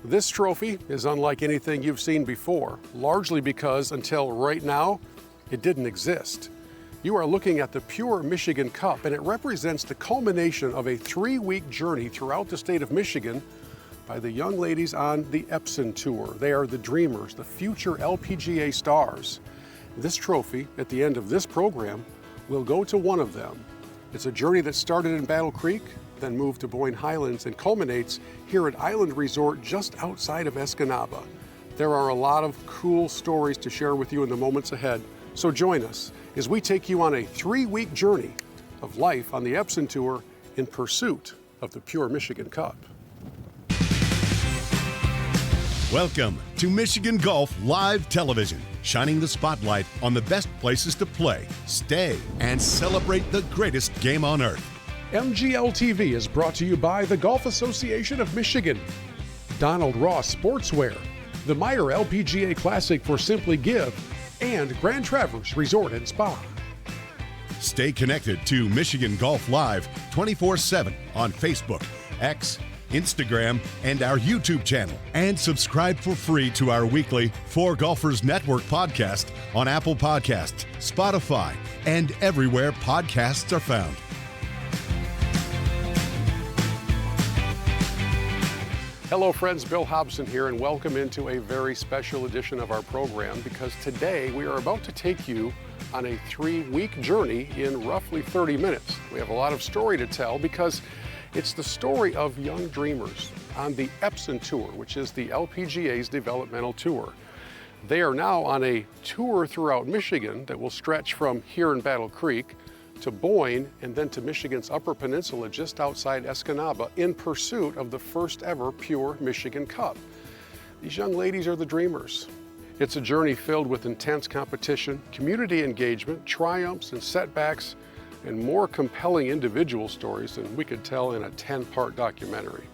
This trophy is unlike anything you've seen before, largely because until right now, it didn't exist. You are looking at the Pure Michigan Cup, and it represents the culmination of a 3-week journey throughout the state of Michigan by the young ladies on the Epson Tour. They are the dreamers, the future LPGA stars. This trophy, at the end of this program, will go to one of them. It's a journey that started in Battle Creek, then moved to Boyne Highlands, and culminates here at Island Resort just outside of Escanaba. There are a lot of cool stories to share with you in the moments ahead, so join us as we take you on a 3-week journey of life on the Epson Tour in pursuit of the Pure Michigan Cup. Welcome to Michigan Golf Live Television, shining the spotlight on the best places to play, stay, and celebrate the greatest game on earth. MGL TV is brought to you by the Golf Association of Michigan, Donald Ross Sportswear, the Meyer LPGA Classic for Simply Give, and Grand Traverse Resort and Spa. Stay connected to Michigan Golf Live 24/7 on Facebook, X, Instagram, and our YouTube channel. And subscribe for free to our weekly For Golfers Network podcast on Apple Podcasts, Spotify, and everywhere podcasts are found. Hello friends, Bill Hobson here, and welcome into a very special edition of our program, because today we are about to take you on a 3-week journey in roughly 30 minutes. We have a lot of story to tell because it's the story of young dreamers on the Epson Tour, which is the LPGA's developmental tour. They are now on a tour throughout Michigan that will stretch from here in Battle Creek to Boyne and then to Michigan's Upper Peninsula just outside Escanaba in pursuit of the first ever Pure Michigan Cup. These young ladies are the dreamers. It's a journey filled with intense competition, community engagement, triumphs and setbacks, and more compelling individual stories than we could tell in a 10-part documentary.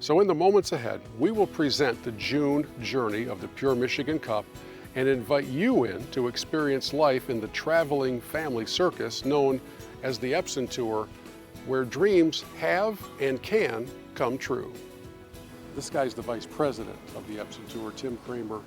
So in the moments ahead, we will present the June journey of the Pure Michigan Cup and invite you in to experience life in the traveling family circus known as the Epson Tour, where dreams have and can come true. This guy's the vice president of the Epson Tour, Tim Kramer.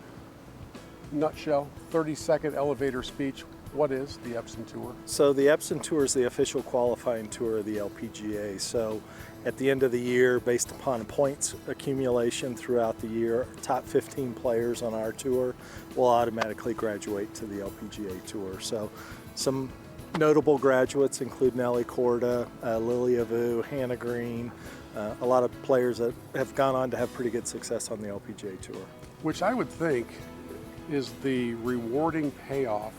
Nutshell, 30-second elevator speech. What is the Epson Tour? So the Epson Tour is the official qualifying tour of the LPGA. So at the end of the year, based upon points accumulation throughout the year, top 15 players on our tour will automatically graduate to the LPGA Tour. So some notable graduates include Nelly Korda, Lily Avu, Hannah Green, a lot of players that have gone on to have pretty good success on the LPGA Tour. Which I would think is the rewarding payoff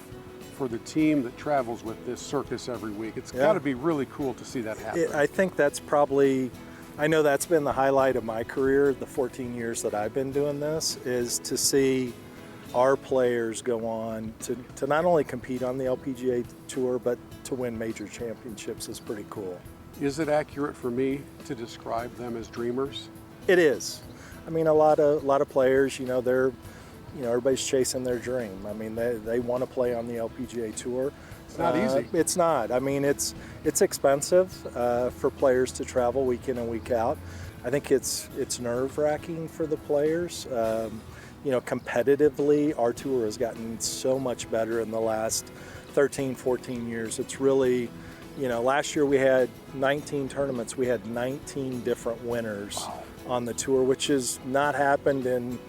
for the team that travels with this circus every week. It's got to be really cool to see that happen. I think that's probably, I know that's been the highlight of my career, the 14 years that I've been doing this, is to see our players go on to not only compete on the LPGA Tour, but to win major championships is pretty cool. Is it accurate for me to describe them as dreamers? It is. I mean, a lot of players, everybody's chasing their dream. I mean, they want to play on the LPGA Tour. It's not easy. It's not. I mean, it's expensive for players to travel week in and week out. I think it's nerve-wracking for the players. Competitively, our tour has gotten so much better in the last 13, 14 years. It's really, last year we had 19 tournaments. We had 19 different winners on the tour, which has not happened in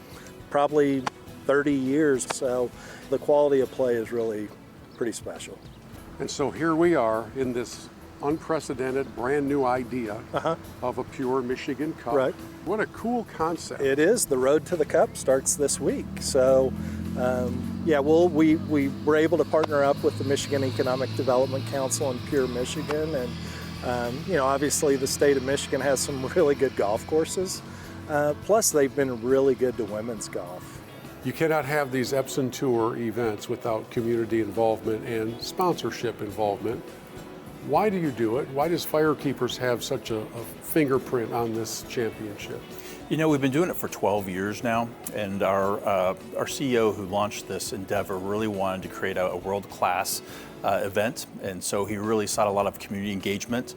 probably 30 years, so the quality of play is really pretty special. And so here we are in this unprecedented, brand new idea of a Pure Michigan Cup. Right. What a cool concept. It is. The road to the Cup starts this week. So, we were able to partner up with the Michigan Economic Development Council and Pure Michigan, and obviously the state of Michigan has some really good golf courses. Plus, they've been really good to women's golf. You cannot have these Epson Tour events without community involvement and sponsorship involvement. Why do you do it? Why does Firekeepers have such a fingerprint on this championship? You know, we've been doing it for 12 years now, and our CEO who launched this endeavor really wanted to create a world-class event, and so he really sought a lot of community engagement.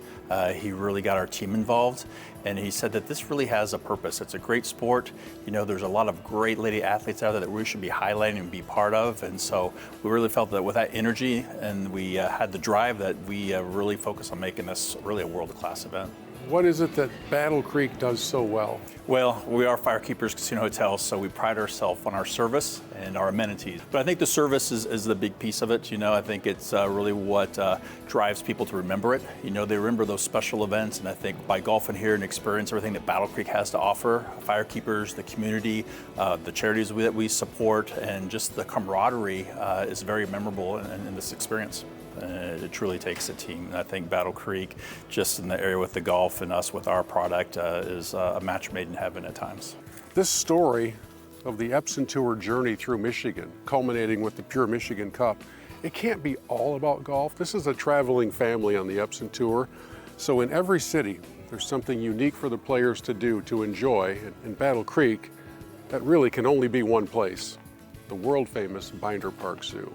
He really got our team involved, and he said that this really has a purpose. It's a great sport. You know, there's a lot of great lady athletes out there that we should be highlighting and be part of, and so we really felt that with that energy and we had the drive that we really focus on making this really a world-class event. What is it that Battle Creek does so well? Well, we are Firekeepers Casino Hotels, so we pride ourselves on our service and our amenities. But I think the service is the big piece of it. You know, I think it's really what drives people to remember it. You know, they remember those special events, and I think by golfing here and experience everything that Battle Creek has to offer, Firekeepers, the community, the charities that we support, and just the camaraderie is very memorable in this experience. It truly takes a team. And I think Battle Creek, just in the area with the golf and us with our product, is a match made in heaven at times. This story of the Epson Tour Journey through Michigan, culminating with the Pure Michigan Cup, it can't be all about golf. This is a traveling family on the Epson Tour. So in every city, there's something unique for the players to do, to enjoy. In Battle Creek, that really can only be one place, the world famous Binder Park Zoo.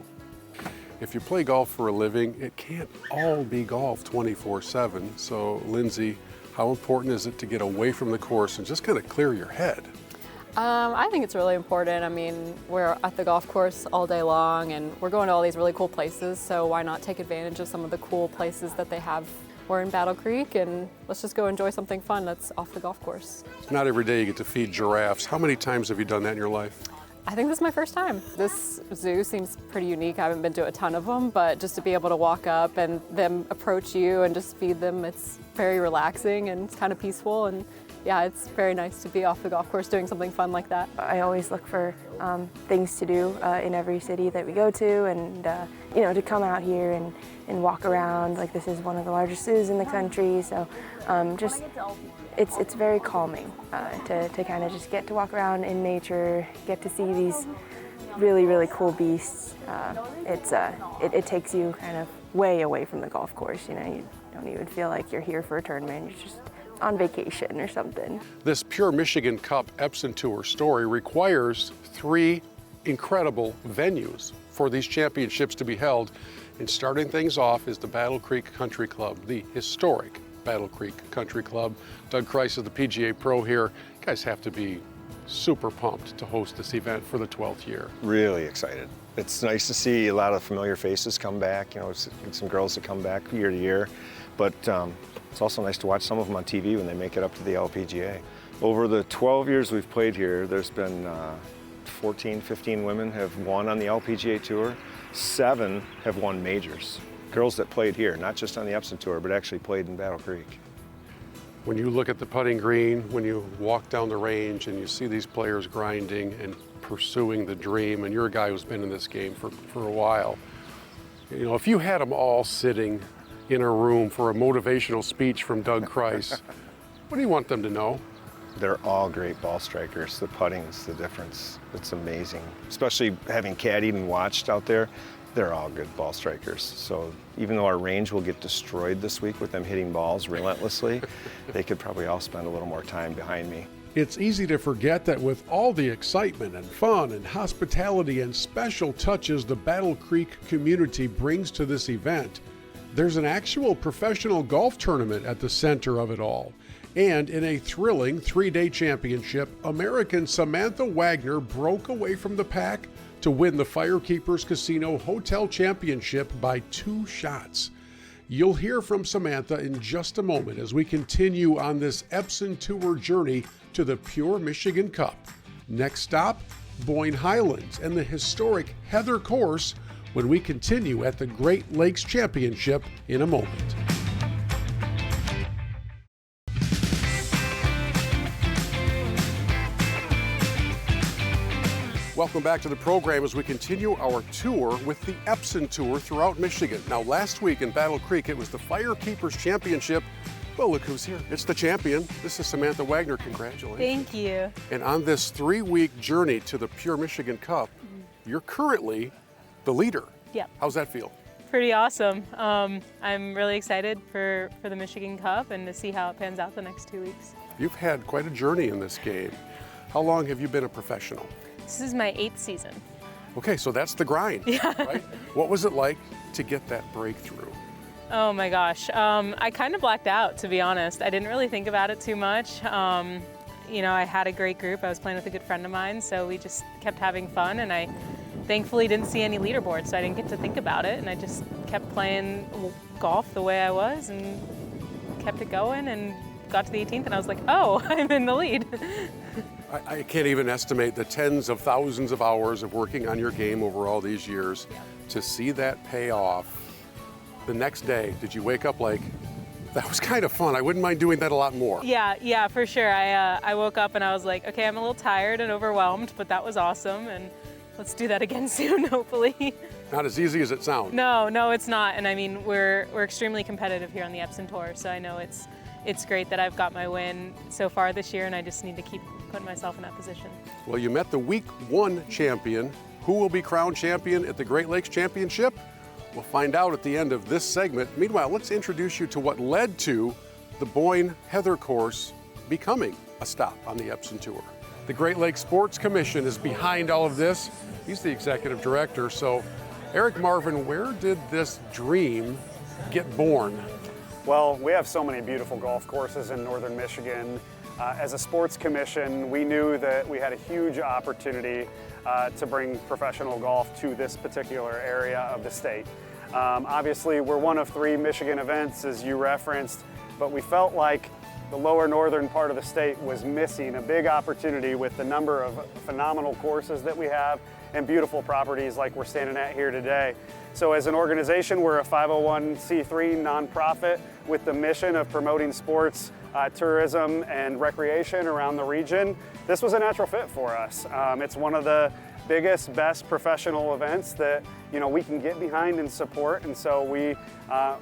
If you play golf for a living, it can't all be golf 24/7. So, Lindsay, how important is it to get away from the course and just kind of clear your head? I think it's really important. I mean, we're at the golf course all day long and we're going to all these really cool places, so why not take advantage of some of the cool places that they have. We're in Battle Creek and let's just go enjoy something fun that's off the golf course. Not every day you get to feed giraffes. How many times have you done that in your life? I think this is my first time. This zoo seems pretty unique. I haven't been to a ton of them, but just to be able to walk up and them approach you and just feed them, it's very relaxing and it's kind of peaceful. And yeah, it's very nice to be off the golf course doing something fun like that. I always look for things to do in every city that we go to, and you know, to come out here and walk around. Like, this is one of the largest zoos in the country, so just it's very calming to kind of just get to walk around in nature, get to see these really cool beasts. It takes you kind of way away from the golf course. You know, you don't even feel like you're here for a tournament. You're just on vacation or something. This Pure Michigan Cup Epson Tour story requires 3 incredible venues for these championships to be held. And starting things off is the Battle Creek Country Club, the historic Battle Creek Country Club. Doug Kreis is the PGA Pro here. You guys have to be super pumped to host this event for the 12th year. Really excited. It's nice to see a lot of familiar faces come back. You know, some girls that come back year to year, but it's also nice to watch some of them on TV when they make it up to the LPGA. Over the 12 years we've played here, there's been 14, 15 women have won on the LPGA Tour. 7 have won majors. Girls that played here, not just on the Epson Tour, but actually played in Battle Creek. When you look at the putting green, when you walk down the range and you see these players grinding and pursuing the dream, and you're a guy who's been in this game for a while, you know, if you had them all sitting in a room for a motivational speech from Doug Kreis, what do you want them to know? They're all great ball strikers. The putting's the difference. It's amazing. Especially having caddied and watched out there, they're all good ball strikers. So even though our range will get destroyed this week with them hitting balls relentlessly, they could probably all spend a little more time behind me. It's easy to forget that with all the excitement and fun and hospitality and special touches the Battle Creek community brings to this event, there's an actual professional golf tournament at the center of it all. And in a thrilling 3-day championship, American Samantha Wagner broke away from the pack to win the Firekeepers Casino Hotel Championship by 2 shots. You'll hear from Samantha in just a moment as we continue on this Epson Tour journey to the Pure Michigan Cup. Next stop, Boyne Highlands and the historic Heather Course when we continue at the Great Lakes Championship in a moment. Welcome back to the program as we continue our tour with the Epson Tour throughout Michigan. Now, last week in Battle Creek, it was the Firekeepers Championship. Well, look who's here. It's the champion. This is Samantha Wagner. Congratulations. Thank you. And on this 3-week journey to the Pure Michigan Cup, you're currently the leader. Yep. How's that feel? Pretty awesome. I'm really excited for the Michigan Cup and to see how it pans out the next 2 weeks. You've had quite a journey in this game. How long have you been a professional? This is my 8th season. Okay, so that's the grind, Yeah. right? What was it like to get that breakthrough? Oh my gosh. I kind of blacked out, to be honest. I didn't really think about it too much. You know, I had a great group. I was playing with a good friend of mine, so we just kept having fun, and I thankfully didn't see any leaderboards, so I didn't get to think about it, and I just kept playing golf the way I was and kept it going, and got to the 18th, and I was like, oh, I'm in the lead. I can't even estimate the tens of thousands of hours of working on your game over all these years. To see that pay off the next day, did you wake up like, that was kind of fun, I wouldn't mind doing that a lot more? Yeah, for sure. I woke up and I was like, okay, I'm a little tired and overwhelmed, but that was awesome, and let's do that again soon, hopefully. Not as easy as it sounds. No, it's not. And I mean, we're extremely competitive here on the Epson Tour, so I know it's great that I've got my win so far this year, and I just need to keep putting myself in that position. Well, you met the week 1 champion. Who will be crowned champion at the Great Lakes Championship? We'll find out at the end of this segment. Meanwhile, let's introduce you to what led to the Boyne Heather course becoming a stop on the Epson Tour. The Great Lakes Sports Commission is behind all of this. He's the executive director. So, Eric Marvin, where did this dream get born? Well, we have so many beautiful golf courses in northern Michigan. As a sports commission, we knew that we had a huge opportunity to bring professional golf to this particular area of the state. Obviously, we're one of 3 Michigan events, as you referenced, but we felt like the lower northern part of the state was missing a big opportunity with the number of phenomenal courses that we have and beautiful properties like we're standing at here today. So as an organization, we're a 501c3 nonprofit with the mission of promoting sports, tourism, and recreation around the region. This was a natural fit for us. It's one of the biggest, best professional events that we can get behind and support, and so we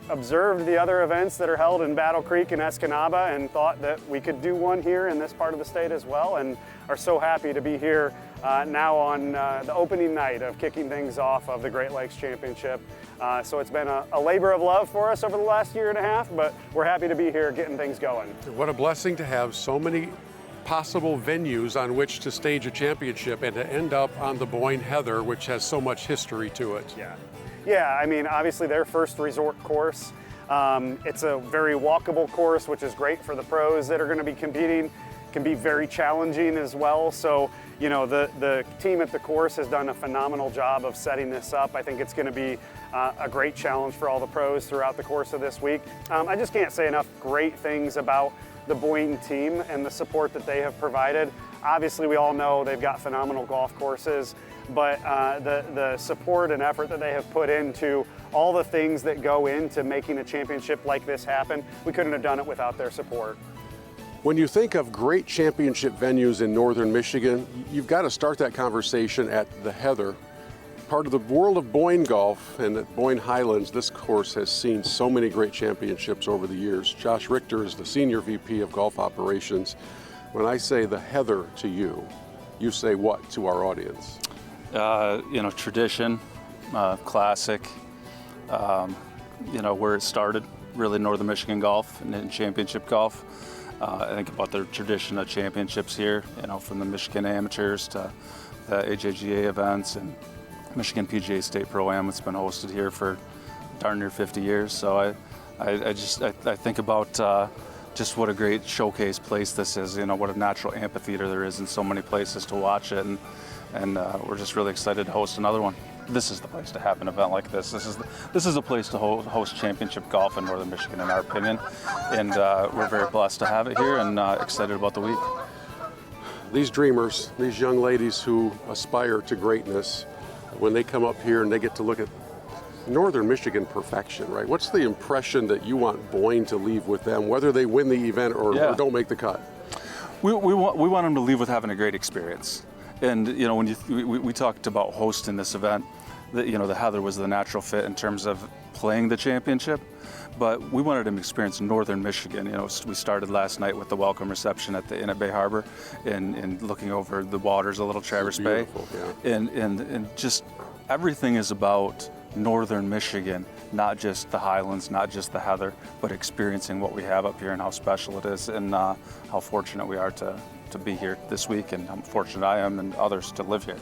observed the other events that are held in Battle Creek and Escanaba and thought that we could do one here in this part of the state as well, and are so happy to be here now on the opening night of kicking things off of the Great Lakes Championship. So it's been a labor of love for us over the last year and a half, but we're happy to be here getting things going. What a blessing to have so many possible venues on which to stage a championship and to end up on the Boyne Heather, which has so much history to it. Yeah, I mean, obviously their first resort course. It's a very walkable course, which is great for the pros that are going to be competing. Can be very challenging as well. So, the team at the course has done a phenomenal job of setting this up. I think it's going to be a great challenge for all the pros throughout the course of this week. I just can't say enough great things about the Boyne team and the support that they have provided. Obviously, we all know they've got phenomenal golf courses, but the support and effort that they have put into all the things that go into making a championship like this happen, we couldn't have done it without their support. When you think of great championship venues in northern Michigan, you've got to start that conversation at the Heather. Part of the world of Boyne golf, and at Boyne Highlands, this course has seen so many great championships over the years. Josh Richter is the Senior VP of Golf Operations. When I say the Heather to you, you say what to our audience? Tradition, classic, where it started, really northern Michigan golf and championship golf. I think about the tradition of championships here, from the Michigan Amateurs to the AJGA events and Michigan PGA State Pro-Am. It's been hosted here for darn near 50 years. So I think about just what a great showcase place this is. What a natural amphitheater there is in so many places to watch it, and we're just really excited to host another one. This is the place to have an event like this. This is a place to host championship golf in northern Michigan, in our opinion, and we're very blessed to have it here and excited about the week. These dreamers, these young ladies who aspire to greatness, when they come up here and they get to look at northern Michigan perfection, right? What's the impression that you want Boyne to leave with them, whether they win the event or don't make the cut? We want them to leave with having a great experience. And when we talked about hosting this event, the Heather was the natural fit in terms of playing the championship, but we wanted them to experience northern Michigan. We started last night with the welcome reception at the Inn at Bay Harbor and looking over the waters of Little Traverse Bay. Yeah. And just everything is about Northern Michigan, not just the Highlands, not just the Heather, but experiencing what we have up here and how special it is, and how fortunate we are to be here this week, and how fortunate I am and others to live here.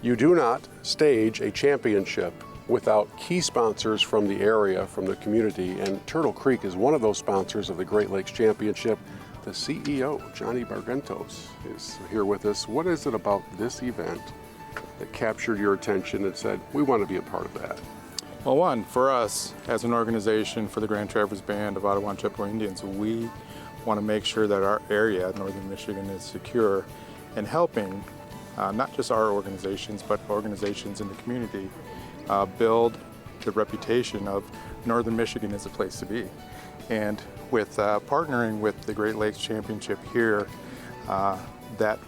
You do not stage a championship without key sponsors from the area, from the community, and Turtle Creek is one of those sponsors of the Great Lakes Championship. The CEO, Johnny Bargentos, is here with us. What is it about this event that captured your attention and said, we want to be a part of that? Well, one, for us as an organization for the Grand Traverse Band of Ottawa and Chippewa Indians, we want to make sure that our area, Northern Michigan, is secure and helping not just our organizations, but organizations in the community build the reputation of Northern Michigan as a place to be. And with partnering with the Great Lakes Championship here, that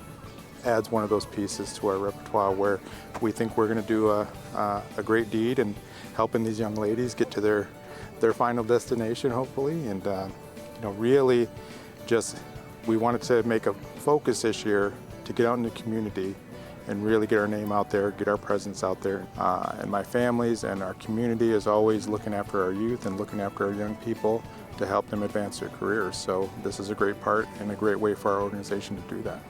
adds one of those pieces to our repertoire where we think we're going to do a great deed and helping these young ladies get to their final destination, hopefully. And really just we wanted to make a focus this year to get out in the community and really get our name out there, get our presence out there. And my families and our community is always looking after our youth and looking after our young people to help them advance their careers. So this is a great part and a great way for our organization to do that.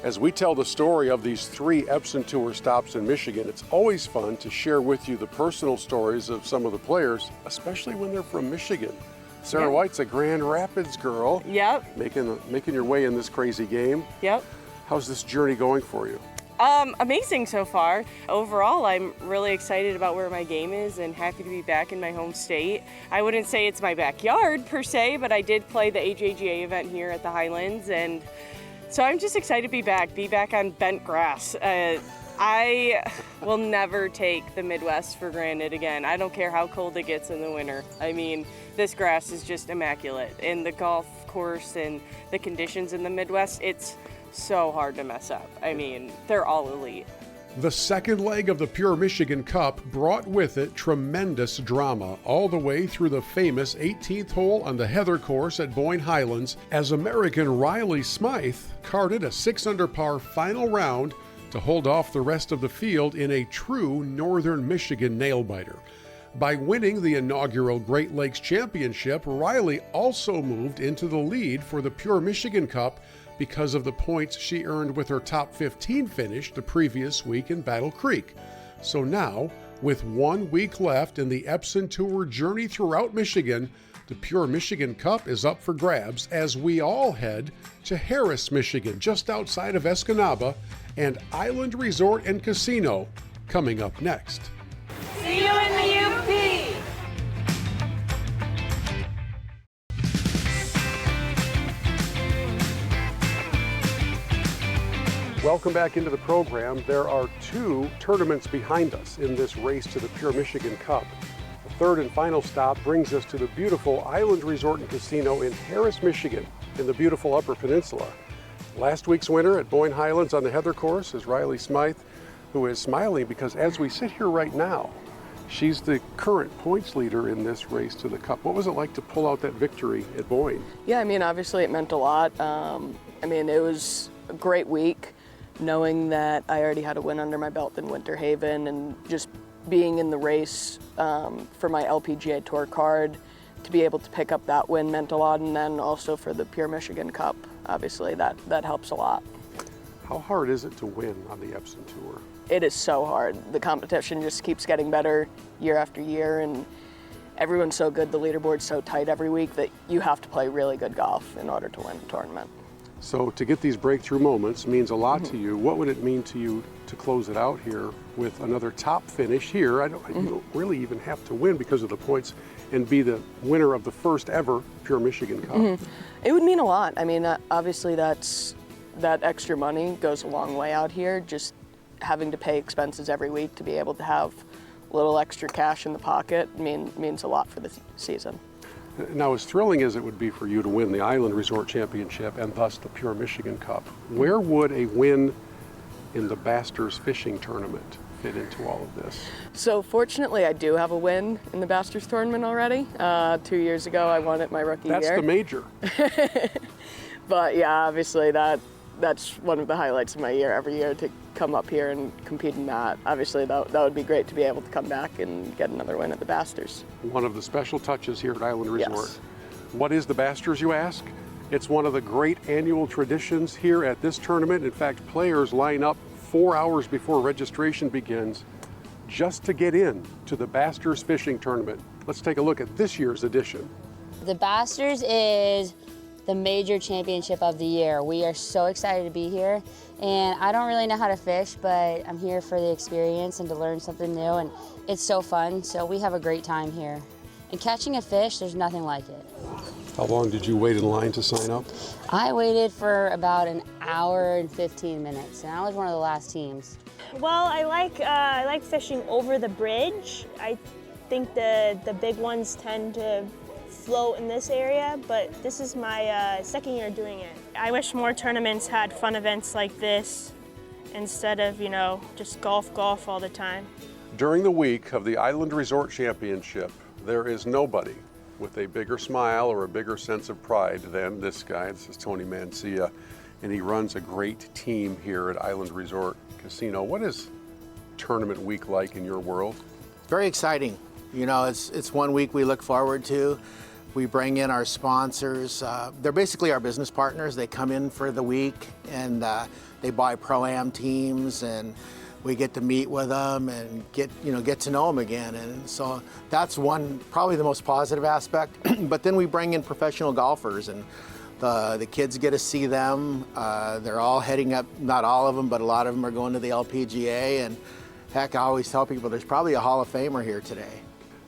As we tell the story of these 3 Epson Tour stops in Michigan, it's always fun to share with you the personal stories of some of the players, especially when they're from Michigan. Sarah White's a Grand Rapids girl. Yep. Making your way in this crazy game. Yep. How's this journey going for you? Amazing so far. Overall, I'm really excited about where my game is and happy to be back in my home state. I wouldn't say it's my backyard per se, but I did play the AJGA event here at the Highlands, and so I'm just excited to be back on bent grass. I will never take the Midwest for granted again. I don't care how cold it gets in the winter. I mean, this grass is just immaculate, and the golf course and the conditions in the Midwest, it's so hard to mess up. I mean, they're all elite. The second leg of the Pure Michigan Cup brought with it tremendous drama all the way through the famous 18th hole on the Heather course at Boyne Highlands as American Riley Smythe carded a 6-under par final round to hold off the rest of the field in a true Northern Michigan nail-biter. By winning the inaugural Great Lakes Championship, Riley also moved into the lead for the Pure Michigan Cup because of the points she earned with her top 15 finish the previous week in Battle Creek. So now, with 1 week left in the Epson Tour Journey throughout Michigan, the Pure Michigan Cup is up for grabs as we all head to Harris, Michigan, just outside of Escanaba, and Island Resort and Casino coming up next. See you in the UP! Welcome back into the program. There are 2 tournaments behind us in this race to the Pure Michigan Cup. The third and final stop brings us to the beautiful Island Resort and Casino in Harris, Michigan, in the beautiful Upper Peninsula. Last week's winner at Boyne Highlands on the Heather course is Riley Smythe, who is smiling because as we sit here right now, she's the current points leader in this race to the Cup. What was it like to pull out that victory at Boyne? Yeah, I mean, obviously it meant a lot. It was a great week, knowing that I already had a win under my belt in Winter Haven and just being in the race for my LPGA Tour card, to be able to pick up that win meant a lot, and then also for the Pure Michigan Cup, obviously that helps a lot. How hard is it to win on the Epson Tour? It is so hard. The competition just keeps getting better year after year, and everyone's so good, the leaderboard's so tight every week that you have to play really good golf in order to win the tournament. So to get these breakthrough moments means a lot to you. What would it mean to you to close it out here with another top finish here? You don't really even have to win because of the points and be the winner of the first ever Pure Michigan Cup. It would mean a lot. I mean, obviously that extra money goes a long way out here. Just having to pay expenses every week to be able to have a little extra cash in the pocket means a lot for the season. Now, as thrilling as it would be for you to win the Island Resort Championship and thus the Pure Michigan Cup, where would a win in the Basters Fishing Tournament fit into all of this? So fortunately, I do have a win in the Basters Tournament already. 2 years ago, I won it my rookie year. That's the major. But yeah, obviously that that's one of the highlights of my year every year, to come up here and compete in that. Obviously, that would be great to be able to come back and get another win at the Basters. One of the special touches here at Island Resort. Yes. What is the Basters, you ask? It's one of the great annual traditions here at this tournament. In fact, players line up 4 hours before registration begins just to get in to the Basters Fishing Tournament. Let's take a look at this year's edition. The Basters is the major championship of the year. We are so excited to be here, and I don't really know how to fish, but I'm here for the experience and to learn something new, and it's so fun, so we have a great time here. And catching a fish, there's nothing like it. How long did you wait in line to sign up? I waited for about an hour and 15 minutes, and I was one of the last teams. Well, I like fishing over the bridge. I think the big ones tend to float in this area, but this is my second year doing it. I wish more tournaments had fun events like this instead of, just golf all the time. During the week of the Island Resort Championship, there is nobody with a bigger smile or a bigger sense of pride than this guy. This is Tony Mancia, and he runs a great team here at Island Resort Casino. What is tournament week like in your world? Very exciting. It's 1 week we look forward to. We bring in our sponsors. They're basically our business partners. They come in for the week and they buy Pro-Am teams, and we get to meet with them and get to know them again. And so that's probably the most positive aspect. But then we bring in professional golfers, and the kids get to see them. They're all heading up, not all of them, but a lot of them are going to the LPGA. And heck, I always tell people there's probably a Hall of Famer here today.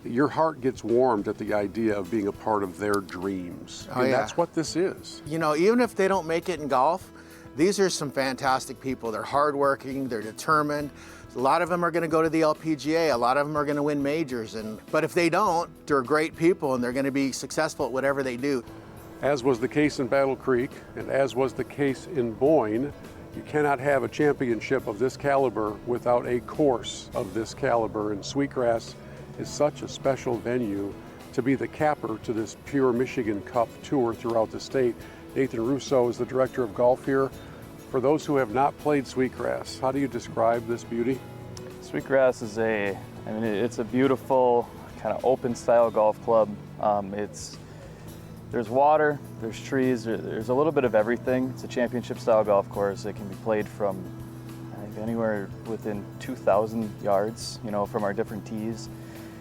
Your heart gets warmed at the idea of being a part of their dreams. Oh, and yeah. That's what this is. Even if they don't make it in golf, these are some fantastic people. They're hardworking, they're determined. A lot of them are going to go to the LPGA. A lot of them are going to win majors. But if they don't, they're great people and they're going to be successful at whatever they do. As was the case in Battle Creek, and as was the case in Boyne, you cannot have a championship of this caliber without a course of this caliber. And Sweetgrass is such a special venue to be the capper to this Pure Michigan Cup tour throughout the state. Nathan Russo is the director of golf here. For those who have not played Sweetgrass, how do you describe this beauty? Sweetgrass is it's a beautiful kind of open style golf club. There's water, there's trees, there's a little bit of everything. It's a championship style golf course. It can be played from anywhere within 2,000 yards, from our different tees.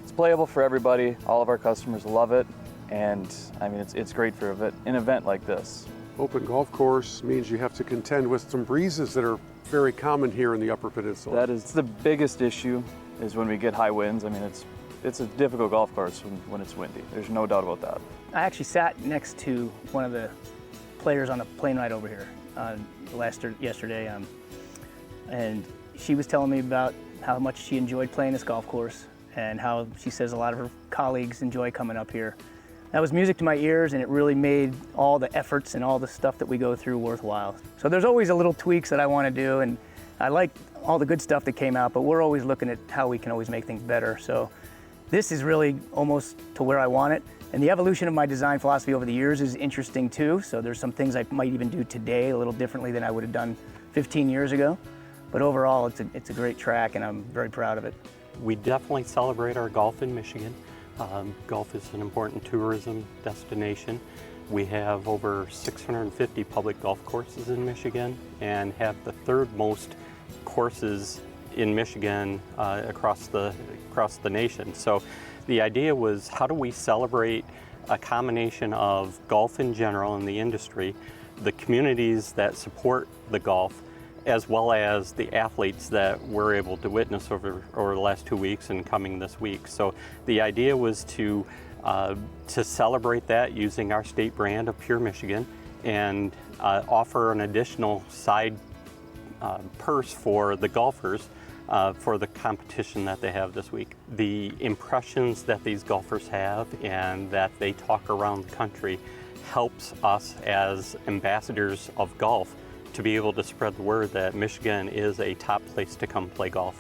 It's playable for everybody. All of our customers love it, and it's great for an event like this. Open golf course means you have to contend with some breezes that are very common here in the Upper Peninsula. That is the biggest issue, is when we get high winds. It's a difficult golf course when it's windy. There's no doubt about that. I actually sat next to one of the players on a plane ride over here yesterday, and she was telling me about how much she enjoyed playing this golf course and how she says a lot of her colleagues enjoy coming up here. That was music to my ears, and it really made all the efforts and all the stuff that we go through worthwhile. So there's always a little tweaks that I want to do, and I like all the good stuff that came out, but we're always looking at how we can always make things better. So this is really almost to where I want it. And the evolution of my design philosophy over the years is interesting too. So there's some things I might even do today a little differently than I would have done 15 years ago. But overall, it's a great track, and I'm very proud of it. We definitely celebrate our golf in Michigan. Golf is an important tourism destination. We have over 650 public golf courses in Michigan and have the third most courses in Michigan across the nation. So the idea was, how do we celebrate a combination of golf in general and the industry, the communities that support the golf, as well as the athletes that we're able to witness over the last 2 weeks and coming this week. So the idea was to celebrate that using our state brand of Pure Michigan and offer an additional side purse for the golfers for the competition that they have this week. The impressions that these golfers have and that they talk around the country helps us as ambassadors of golf to be able to spread the word that Michigan is a top place to come play golf.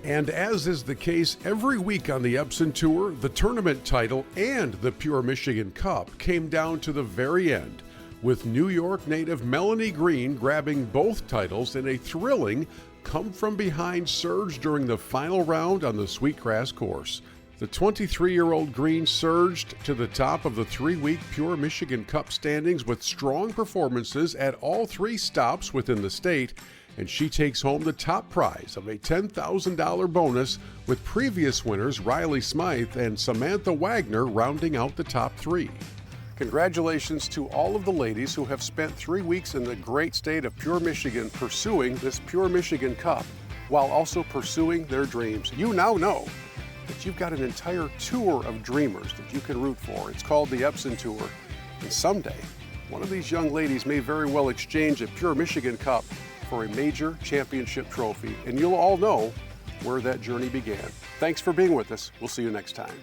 And as is the case every week on the Epson Tour, the tournament title and the Pure Michigan Cup came down to the very end with New York native Melanie Green grabbing both titles in a thrilling come-from-behind surge during the final round on the Sweetgrass course. The 23-year-old Green surged to the top of the 3-week Pure Michigan Cup standings with strong performances at all 3 stops within the state, and she takes home the top prize of a $10,000 bonus, with previous winners Riley Smythe and Samantha Wagner rounding out the top 3. Congratulations to all of the ladies who have spent 3 weeks in the great state of Pure Michigan pursuing this Pure Michigan Cup while also pursuing their dreams. You now know that you've got an entire tour of dreamers that you can root for. It's called the Epson Tour, and someday one of these young ladies may very well exchange a Pure Michigan Cup for a major championship trophy, and you'll all know where that journey began. Thanks for being with us. We'll see you next time.